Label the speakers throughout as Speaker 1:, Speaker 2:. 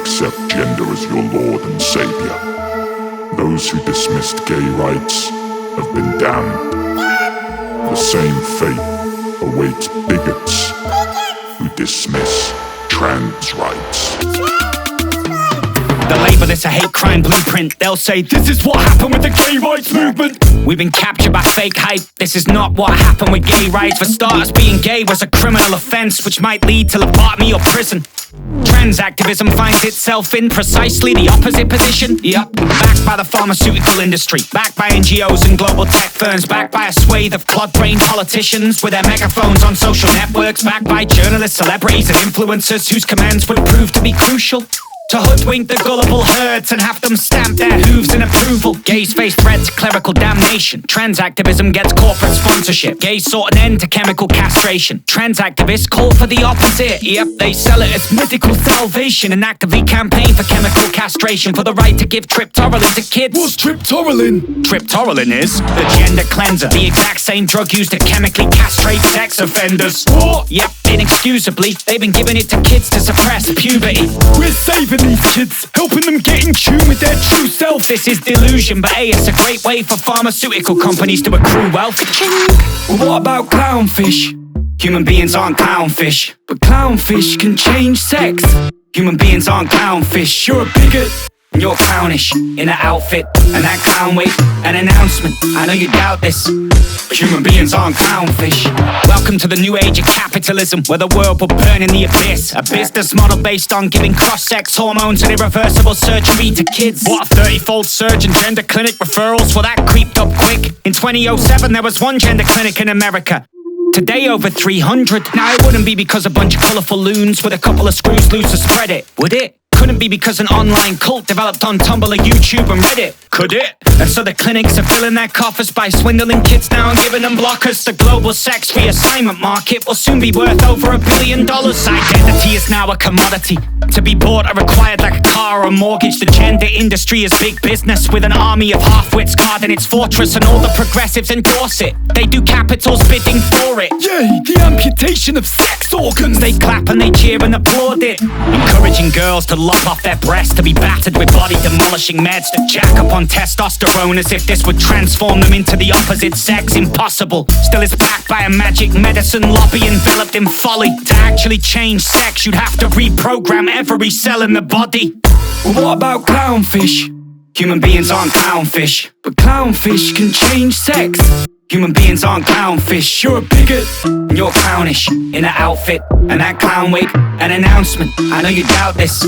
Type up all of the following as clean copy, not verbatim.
Speaker 1: accept gender as your Lord and Savior. Those who dismissed gay rights have been damned. The same fate awaits bigots who dismiss trans rights.
Speaker 2: They'll label this a hate crime blueprint. They'll say this is what happened with the gay rights movement. We've been captured by fake hype. This is not what happened with gay rights. For starters, being gay was a criminal offense, which might lead to lobotomy or prison. Trans activism finds itself in precisely the opposite position. Yep, backed by the pharmaceutical industry, backed by NGOs and global tech firms, backed by a swathe of clod-brained politicians with their megaphones on social networks, backed by journalists, celebrities and influencers whose commands would prove to be crucial to hoodwink the gullible herds and have them stamp their hooves in approval. Gays face threats to clerical damnation. Trans activism gets corporate sponsorship. Gays sought an end to chemical castration. Trans activists call for the opposite. Yep, they sell it as mythical salvation and actively campaign for chemical castration, for the right to give triptorelin to kids.
Speaker 3: What's triptorelin?
Speaker 2: Triptorelin is the gender cleanser, the exact same drug used to chemically castrate sex offenders.
Speaker 3: What?
Speaker 2: Yep, inexcusably, they've been giving it to kids to suppress puberty.
Speaker 3: We're saving these kids, helping them get in tune with their true self.
Speaker 2: This is delusion, but hey, it's a great way for pharmaceutical companies to accrue wealth.
Speaker 3: Well, what about clownfish?
Speaker 2: Human beings aren't clownfish.
Speaker 3: But clownfish can change sex.
Speaker 2: Human beings aren't clownfish.
Speaker 3: You're a bigot.
Speaker 2: You're clownish in an outfit and that clown wig, an announcement. I know you doubt this, but human beings aren't clownfish. Welcome to the new age of capitalism, where the world will burn in the abyss. A business model based on giving cross-sex hormones and irreversible surgery to kids. What a 30-fold surge in gender clinic referrals, well that creeped up quick. In 2007 there was one gender clinic in America. Today over 300. Now it wouldn't be because a bunch of colourful loons with a couple of screws loose to spread it, would it? Couldn't be because an online cult developed on Tumblr, YouTube and Reddit, could it? And so the clinics are filling their coffers by swindling kids now and giving them blockers. The global sex reassignment market will soon be worth over $1 billion. Identity is now a commodity, to be bought or acquired like a car or a mortgage. The gender industry is big business, with an army of half-wits guarding its fortress, and all the progressives endorse it. They do capital's bidding for it.
Speaker 3: Yay, the amputation of sex organs.
Speaker 2: They clap and they cheer and applaud it, encouraging girls to lop off their breasts, to be battered with body-demolishing meds, to jack up on testosterone as if this would transform them into the opposite sex. Impossible. Still it's backed by a magic medicine lobby enveloped in folly. To actually change sex, you'd have to reprogram every cell in the body.
Speaker 3: Well, what about clownfish?
Speaker 2: Human beings aren't clownfish.
Speaker 3: But clownfish can change sex.
Speaker 2: Human beings aren't clownfish.
Speaker 3: You're a bigot.
Speaker 2: You're clownish in an outfit and that clown wig, an announcement. I know you doubt this,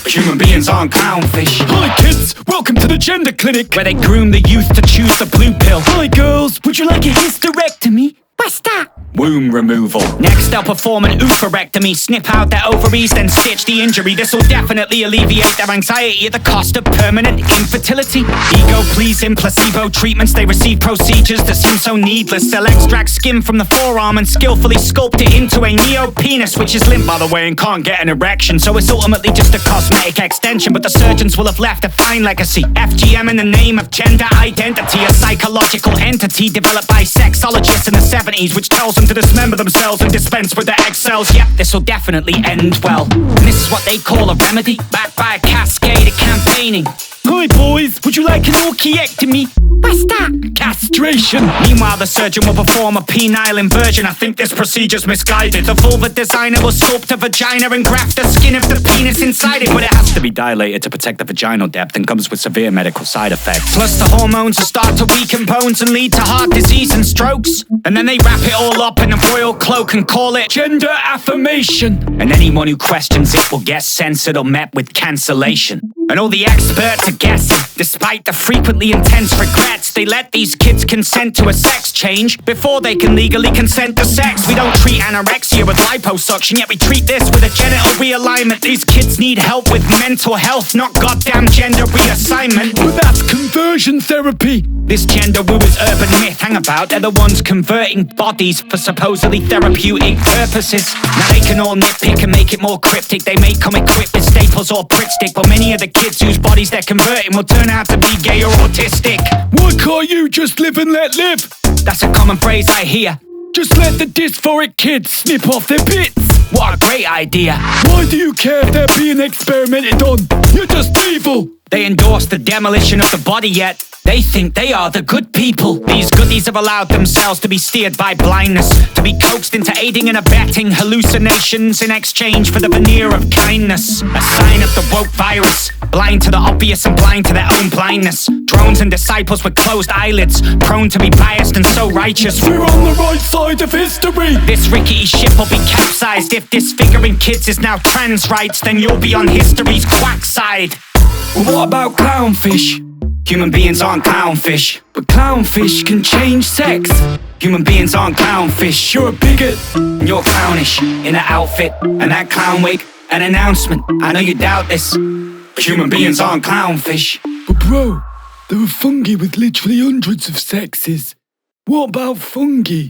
Speaker 2: but human beings aren't clownfish.
Speaker 3: Hi kids, welcome to the gender clinic,
Speaker 2: where they groom the youth to choose the blue pill.
Speaker 3: Hi girls, would you like a hysterectomy? What's that?
Speaker 2: Womb removal. Next they'll perform an oophorectomy, snip out their ovaries, then stitch the injury. This will definitely alleviate their anxiety at the cost of permanent infertility. Ego-pleasing placebo treatments, they receive procedures that seem so needless. They'll extract skin from the forearm and skillfully sculpt it into a neo-penis, which is limp by the way and can't get an erection, so it's ultimately just a cosmetic extension. But the surgeons will have left a fine legacy. FGM in the name of gender identity, a psychological entity developed by sexologists in the 70s, which tells them to dismember themselves and dispense with their egg cells. Yep, this will definitely end well. And this is what they call a remedy, backed by a cascade of campaigning.
Speaker 3: Hi boys, would you like an orchiectomy?
Speaker 4: What's that?
Speaker 3: Castration.
Speaker 2: Meanwhile, the surgeon will perform a penile inversion. I think this procedure's misguided. The vulva designer will sculpt a vagina and graft the skin of the penis inside it, but it has to be dilated to protect the vaginal depth and comes with severe medical side effects. Plus the hormones will start to weaken bones and lead to heart disease and strokes. And then they wrap it all up in a royal cloak and call it
Speaker 3: gender affirmation.
Speaker 2: And anyone who questions it will get censored or met with cancellation. And all the experts are guessing. Despite the frequently intense regrets, they let these kids consent to a sex change before they can legally consent to sex. We don't treat anorexia with liposuction, yet we treat this with a genital realignment. These kids need help with mental health, not goddamn gender reassignment.
Speaker 3: But that's conversion therapy.
Speaker 2: This gender wooers urban myth hang about, they're the ones converting bodies for supposedly therapeutic purposes. Now they can all nitpick and make it more cryptic. They may come equipped with staples or Prickstick, but many of the kids whose bodies they're converting will turn out to be gay or autistic.
Speaker 3: Why can't you just live and let live?
Speaker 2: That's a common phrase I hear.
Speaker 3: Just let the dysphoric kids snip off their bits.
Speaker 2: What a great idea.
Speaker 3: Why do you care if they're being experimented on? You're just evil.
Speaker 2: They endorse the demolition of the body, yet they think they are the good people. These goodies have allowed themselves to be steered by blindness, to be coaxed into aiding and abetting hallucinations in exchange for the veneer of kindness. A sign of the woke virus, blind to the obvious and blind to their own blindness. Drones and disciples with closed eyelids, prone to be biased and so righteous.
Speaker 3: We're on the right side of history.
Speaker 2: This rickety ship will be capsized. If disfiguring kids is now trans rights, then you'll be on history's quack side. Well, what about clownfish? Human beings aren't clownfish, but clownfish can change sex. Human beings aren't clownfish. You're a bigot and you're clownish in an outfit and that clown wig. An announcement, I know you doubt this, but human beings aren't clownfish.
Speaker 3: But bro, there are fungi with literally hundreds of sexes. What about fungi?